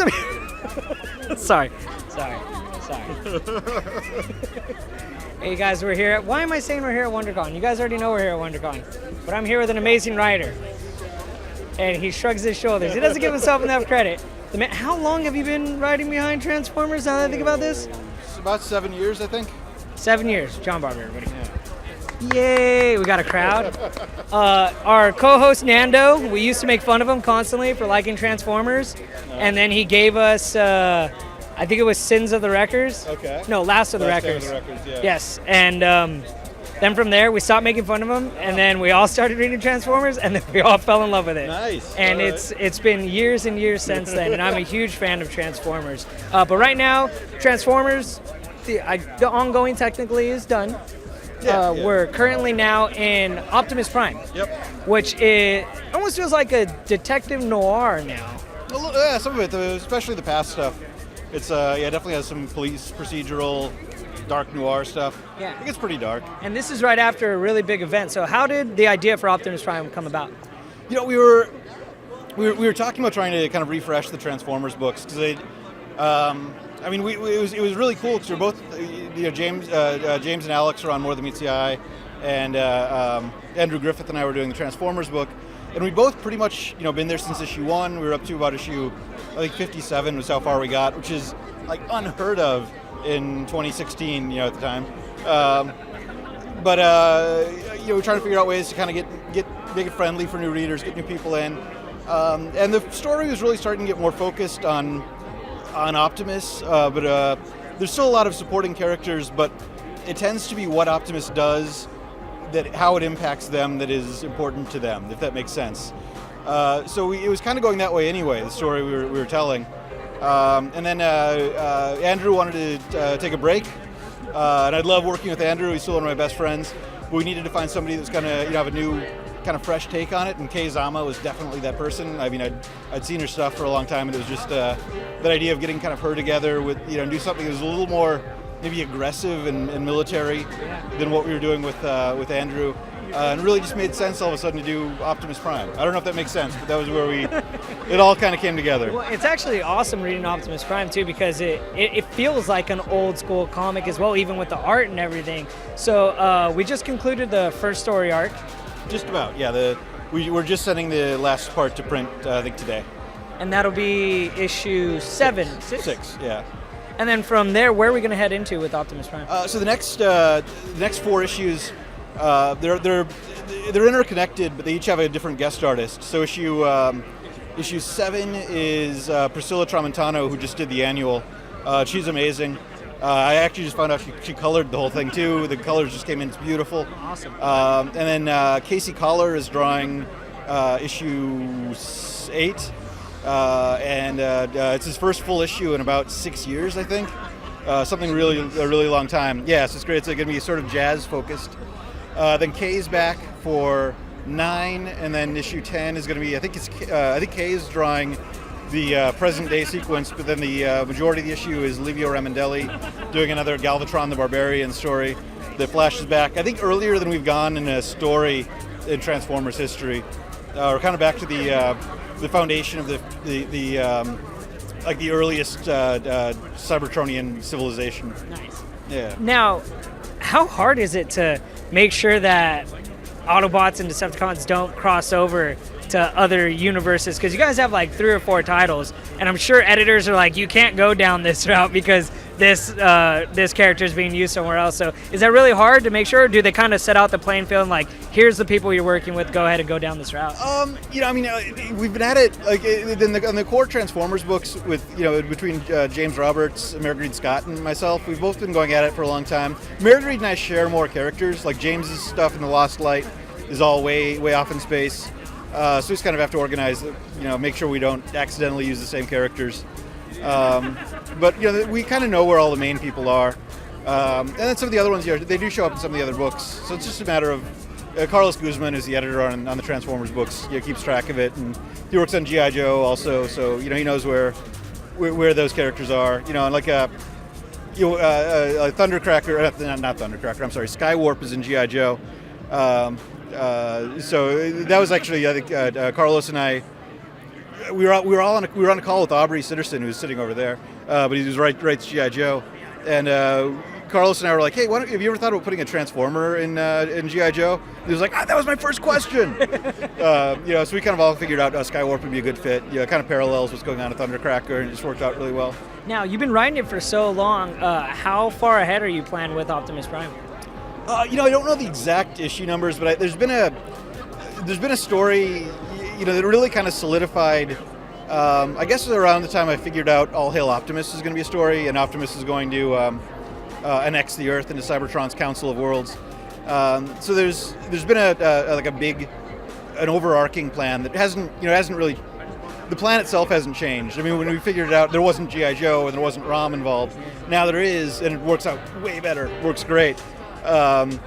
guys, sorry. Hey guys, we're here. Why am I saying we're here at Wondercon? You guys already know we're here at Wondercon. But I'm here with an amazing writer. And he shrugs his shoulders. He doesn't give himself enough credit. The man, how long have you been writing behind Transformers, now that I think about this? It's about 7 years, I think. 7 years. John Barber, everybody. Yay, we got a crowd. Our co-host Nando, we used to make fun of him constantly for liking Transformers. And then he gave us, I think it was Sins of the Wreckers. Okay. No, Last of the Wreckers. Yeah. Yes, and then from there we stopped making fun of him, and then we all started reading Transformers, and then we all fell in love with it. Nice. And it's been years and years since then, and I'm a huge fan of Transformers. But right now, Transformers, the ongoing technically is done. We're currently now in Optimus Prime. Yep. Which almost feels like a detective noir now. Yeah, some of it, especially the past stuff. It's definitely has some police procedural, dark noir stuff. Yeah. I think it's pretty dark. And this is right after a really big event. So how did the idea for Optimus Prime come about? You know, we were talking about trying to kind of refresh the Transformers books because it was really cool because we're both, James and Alex are on More Than Meets the Eye, and Andrew Griffith and I were doing the Transformers book, and we both pretty much been there since issue 1. We were up to about issue, I think 57 was how far we got, which is like unheard of in 2016, at the time. We're trying to figure out ways to kind of make it friendly for new readers, get new people in, and the story was really starting to get more focused on Optimus, but there's still a lot of supporting characters, but it tends to be what Optimus does, how it impacts them that is important to them, if that makes sense. So it was kind of going that way anyway, the story we were telling. And then Andrew wanted to take a break, and I love working with Andrew. He's still one of my best friends. But we needed to find somebody that's going to have a new kind of fresh take on it, and Kei Zama was definitely that person. I mean, I'd seen her stuff for a long time, and it was just that idea of getting kind of her together with, do something that was a little more maybe aggressive and military than what we were doing with Andrew. And really just made sense all of a sudden to do Optimus Prime. I don't know if that makes sense, but that was where it all kind of came together. Well, it's actually awesome reading Optimus Prime too, because it feels like an old school comic as well, even with the art and everything. So we just concluded the first story arc. Just about, yeah. We're just sending the last part to print, I think, today. And that'll be issue 7. 6, yeah. And then from there, where are we going to head into with Optimus Prime? So the next 4 issues, they're interconnected, but they each have a different guest artist. So issue 7 is Priscilla Tramontano, who just did the annual. She's amazing. I actually just found out she colored the whole thing too. The colors just came in; it's beautiful. Awesome. And then Casey Collar is drawing issue 8, and it's his first full issue in about 6 years, I think. Something a really long time. Yes, it's great. It's going to be sort of jazz focused. Then Kay's back for 9, and then issue 10 is going to be. I think Kay is drawing the present day sequence, but then the majority of the issue is Livio Ramondelli doing another Galvatron the Barbarian story that flashes back, I think, earlier than we've gone in a story in Transformers history. We're kind of back to the foundation of the earliest Cybertronian civilization. Nice. Yeah. Now, how hard is it to make sure that Autobots and Decepticons don't cross over to other universes? Because you guys have like 3 or 4 titles, and I'm sure editors are like, you can't go down this route because this character is being used somewhere else. So is that really hard to make sure, or do they kind of set out the playing field and like, here's the people you're working with, go ahead and go down this route? We've been at it like in the core Transformers books with between James Roberts, Marguerite Scott, and myself. We've both been going at it for a long time. Marguerite and I share more characters. Like James's stuff in the Lost Light is all way off in space. So we just kind of have to organize, make sure we don't accidentally use the same characters. But we kind of know where all the main people are. And then some of the other ones, they do show up in some of the other books. So it's just a matter of Carlos Guzman is the editor on the Transformers books. Keeps track of it, and he works on G.I. Joe also. So he knows where those characters are. And like Thundercracker, not Thundercracker. I'm sorry, Skywarp is in G.I. Joe. So that was actually, I think, Carlos and I we were on a call with Aubrey Sitterson, who was sitting over there, but he was right to G.I. Joe, and Carlos and I were like, hey, have you ever thought about putting a Transformer in G.I. Joe? And he was like, that was my first question. So we kind of all figured out Skywarp would be a good fit. It kind of parallels what's going on at Thundercracker, and it just worked out really well. Now, you've been writing it for so long. How far ahead are you planning with Optimus Prime? I don't know the exact issue numbers, but there's been a story, that really kind of solidified. I guess around the time I figured out All Hail Optimus is going to be a story, and Optimus is going to annex the Earth into Cybertron's Council of Worlds. So there's been an overarching plan that hasn't really. The plan itself hasn't changed. I mean, when we figured it out, there wasn't G.I. Joe and there wasn't ROM involved. Now there is, and it works out way better. Works great. But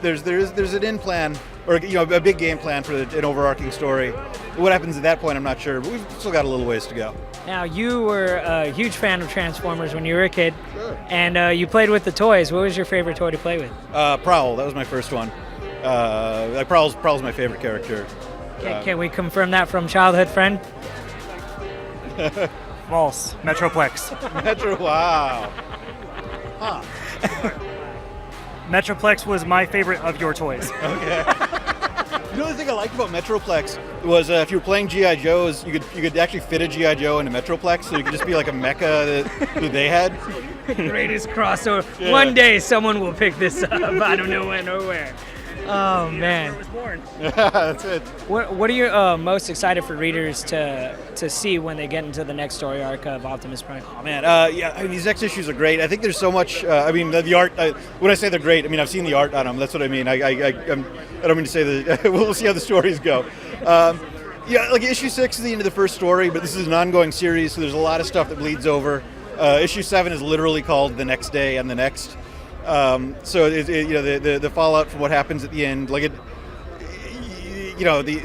there's an in plan, or a big game plan for an overarching story. What happens at that point, I'm not sure, but we've still got a little ways to go. Now, you were a huge fan of Transformers when you were a kid, Sure. And you played with the toys. What was your favorite toy to play with? Prowl, that was my first one. Prowl's my favorite character. Can we confirm that from childhood friend? False. Metroplex. Wow. Huh. Metroplex was my favorite of your toys. Okay. The only thing I liked about Metroplex was if you were playing G.I. Joes, you could actually fit a G.I. Joe into Metroplex, so you could just be like a mecha that they had. Greatest crossover. Yeah. One day someone will pick this up. I don't know when or where. Oh, man. Yeah, that's it. What are you most excited for readers to see when they get into the next story arc of Optimus Prime? Oh, man, these next issues are great. I think there's so much. The art. When I say they're great, I mean I've seen the art on them. That's what I mean. I don't mean to say that. We'll see how the stories go. Issue 6 is the end of the first story, but this is an ongoing series, so there's a lot of stuff that bleeds over. Issue 7 is literally called The Next Day and the Next. So the fallout from what happens at the end, the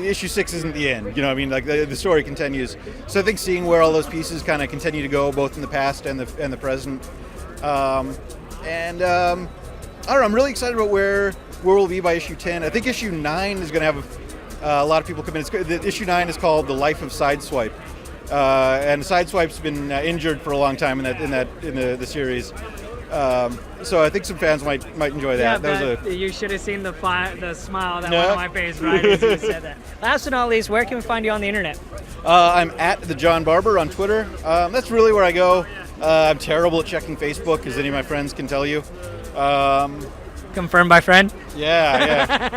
issue 6 isn't the end. The story continues. So I think seeing where all those pieces kind of continue to go, both in the past and the present, I don't know. I'm really excited about where we'll be by issue 10. I think issue 9 is going to have a lot of people come in. Issue 9 is called The Life of Sideswipe, and Sideswipe's been injured for a long time in the series. So I think some fans might enjoy that. Yeah, you should have seen the smile that went on my face right as you said that. Last but not least, where can we find you on the internet? I'm at the John Barber on Twitter. That's really where I go. I'm terrible at checking Facebook, as any of my friends can tell you. Confirmed by friend? Yeah.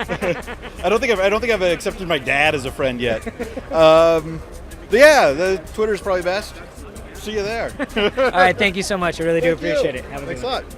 I don't think I've accepted my dad as a friend yet. But yeah, the Twitter is probably best. See you there. All right, thank you so much. I really do appreciate it. Have a good Thanks one. a lot.